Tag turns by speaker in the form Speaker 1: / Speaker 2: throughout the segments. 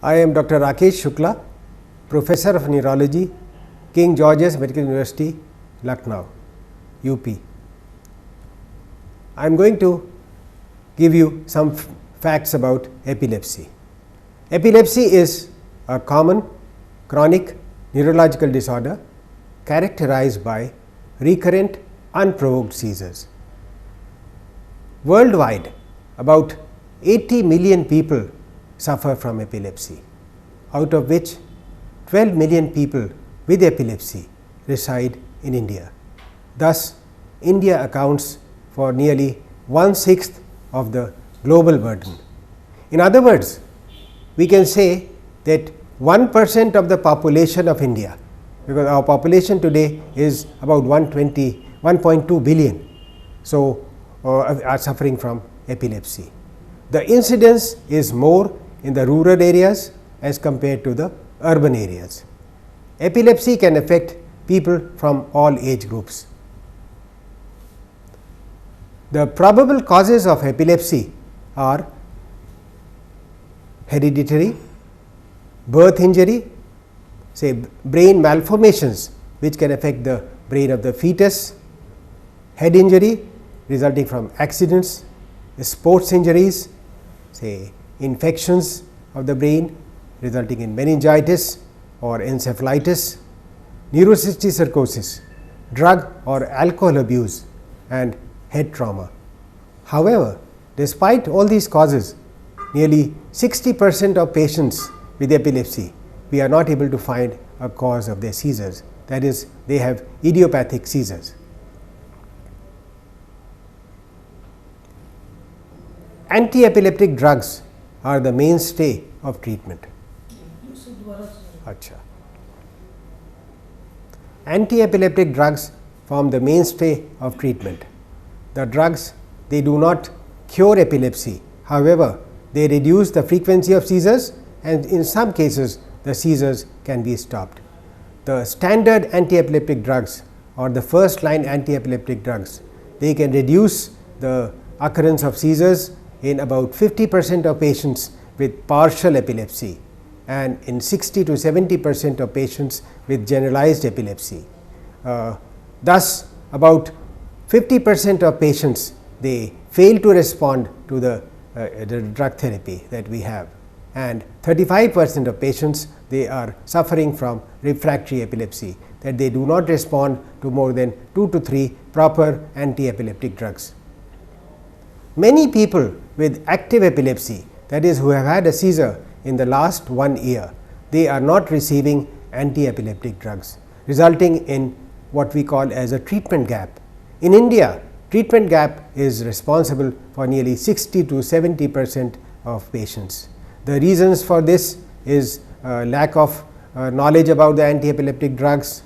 Speaker 1: I am Dr. Rakesh Shukla, Professor of Neurology, King George's Medical University, Lucknow, UP. I am going to give you some facts about epilepsy. Epilepsy is a common chronic neurological disorder characterized by recurrent unprovoked seizures. Worldwide, about 80 million people suffer from epilepsy, out of which 12 million people with epilepsy reside in India. Thus, India accounts for nearly 1/6 of the global burden. In other words, we can say that 1% of the population of India, because our population today is about 1.2 billion, so are suffering from epilepsy. The incidence is more in the rural areas as compared to the urban areas. Epilepsy can affect people from all age groups. The probable causes of epilepsy are hereditary, birth injury, say brain malformations which can affect the brain of the fetus, head injury resulting from accidents, sports injuries, say infections of the brain resulting in meningitis or encephalitis, neurocysticercosis, drug or alcohol abuse, and head trauma. However, despite all these causes, nearly 60% of patients with epilepsy, we are not able to find a cause of their seizures, that is, they have idiopathic seizures. Anti-epileptic drugs are the mainstay of treatment. Anti-epileptic drugs form the mainstay of treatment. The drugs, they do not cure epilepsy, however, they reduce the frequency of seizures, and in some cases the seizures can be stopped. The standard anti-epileptic drugs or the first line anti-epileptic drugs, they can reduce the occurrence of seizures in about 50% of patients with partial epilepsy and in 60 to 70% of patients with generalized epilepsy. Thus, about 50% of patients, they fail to respond to the drug therapy that we have, and 35% of patients, they are suffering from refractory epilepsy, that they do not respond to more than 2 to 3 proper anti-epileptic drugs. Many people with active epilepsy, that is, who have had a seizure in the last 1 year, they are not receiving anti-epileptic drugs, resulting in what we call as a treatment gap. In India, treatment gap is responsible for nearly 60 to 70% of patients. The reasons for this is lack of knowledge about the anti-epileptic drugs,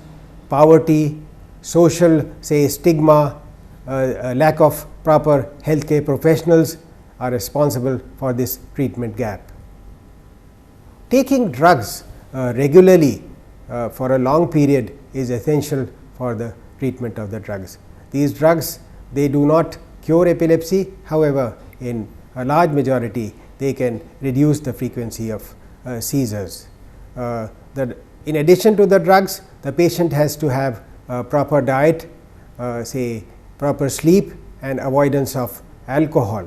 Speaker 1: poverty, social stigma, lack of proper healthcare professionals are responsible for this treatment gap. Taking drugs regularly for a long period is essential for the treatment of the drugs. These drugs, they do not cure epilepsy, however, in a large majority they can reduce the frequency of seizures. In addition to the drugs, the patient has to have proper diet, say proper sleep, and avoidance of alcohol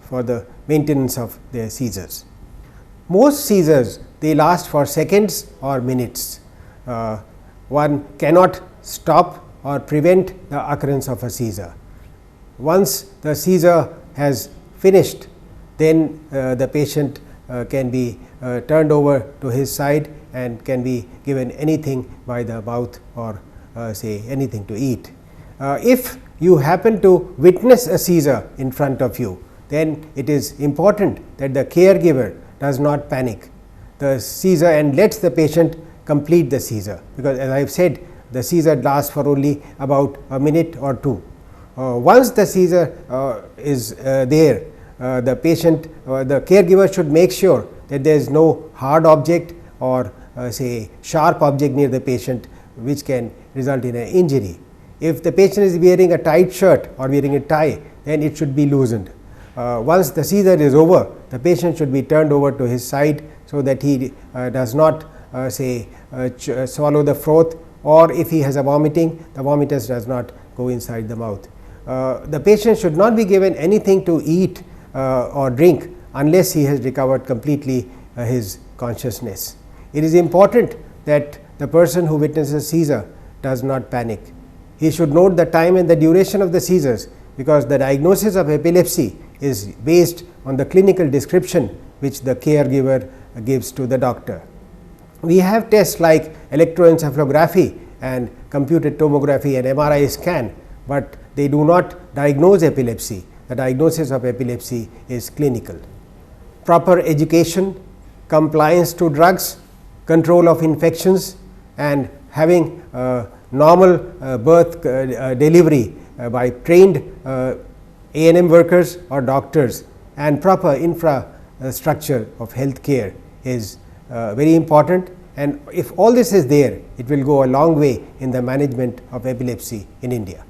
Speaker 1: for the maintenance of their seizures. Most seizures, they last for seconds or minutes. One cannot stop or prevent the occurrence of a seizure. Once the seizure has finished, then the patient can be turned over to his side and can be given anything by the mouth or say anything to eat. If you happen to witness a seizure in front of you, then it is important that the caregiver does not panic the seizure and lets the patient complete the seizure, because as I have said, the seizure lasts for only about a minute or two. Once the seizure is there, the patient, the caregiver should make sure that there is no hard object or say sharp object near the patient which can result in an injury. If the patient is wearing a tight shirt or wearing a tie, then it should be loosened. once the seizure is over, the patient should be turned over to his side, so that he does not swallow the froth, or if he has a vomiting, the vomitus does not go inside the mouth. The patient should not be given anything to eat or drink unless he has recovered completely his consciousness. It is important that the person who witnesses seizure does not panic. He should note the time and the duration of the seizures, because the diagnosis of epilepsy is based on the clinical description which the caregiver gives to the doctor. We have tests like electroencephalography and computed tomography and MRI scan, but they do not diagnose epilepsy. The diagnosis of epilepsy is clinical. Proper education, compliance to drugs, control of infections, and having normal birth delivery by trained A&M workers or doctors, and proper infrastructure of health care is very important, and if all this is there, it will go a long way in the management of epilepsy in India.